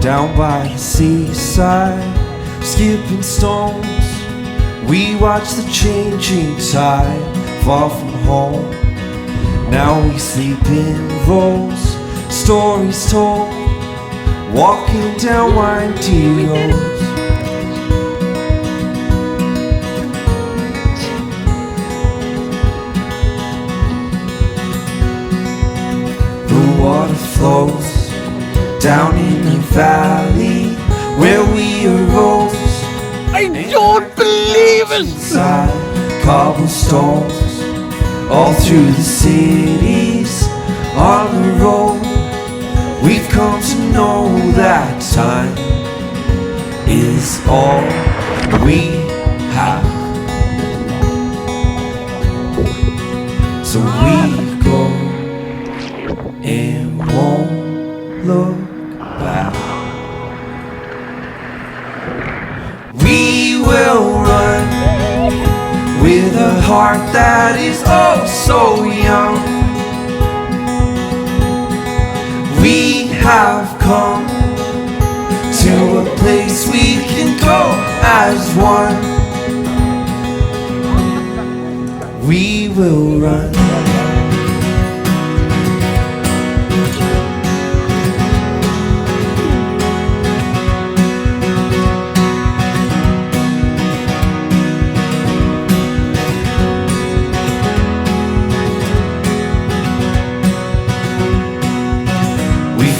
down by the seaside, skipping stones. We watch the changing tide, far from home. Now we sleep in rows, stories told, walking down windy roads. The water flows down in the valley where we arose. I don't believe it! Inside cobblestones, all through the cities, on the road. We've come to know that time is all we have. So we go and won't look back. We will run with a heart that is oh so young. We have come to a place we can go as one. We will run.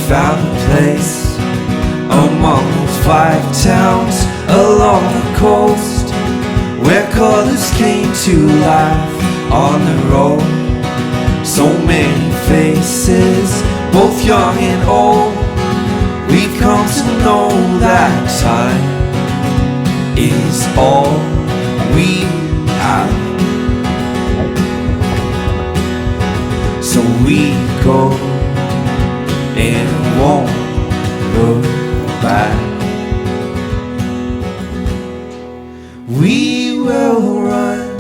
Found a place among those 5 towns along the coast, where colors came to life on the road. So many faces, both young and old. We've come to know that time is all we have. So we go and won't look back. We will run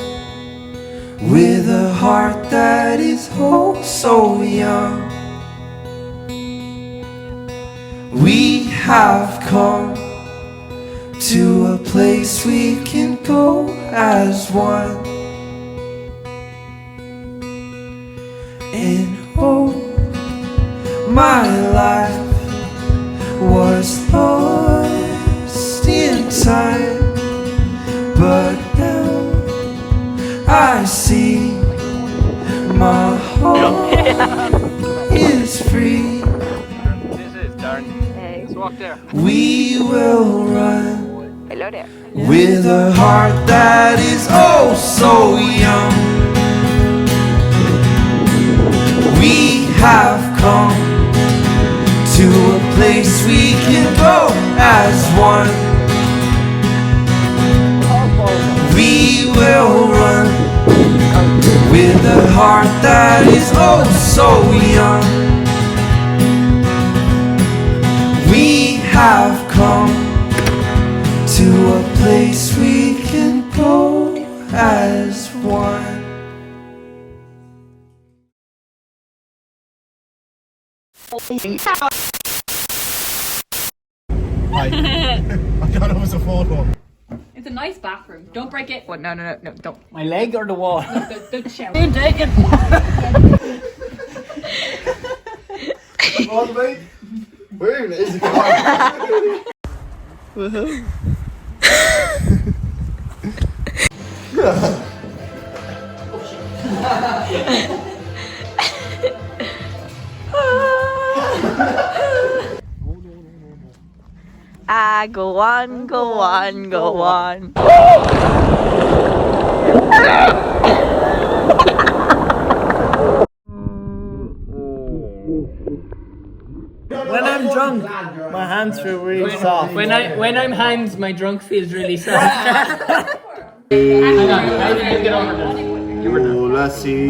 with a heart that is oh so young. We have come to a place we can go as one. And oh, my life was lost in time, but now I see my heart is free. This is darn. Hey. Let's walk there. We will run. Hello there. With a heart that is oh so young. We have come to a place we can go as one. We will run with a heart that is oh so young. We have come to a place we can go as one. Hi. I thought it was a photo. It's a nice bathroom. Don't break it. What? No, don't. My leg or the wall? The shower. Don't take it. Come on, mate. Where is it? Woohoo. Go on, go on, go on. When I'm drunk, my hands feel really soft. When I'm hands, my drunk feels really soft. Hang on, how did you get over this? You were done. Let's see.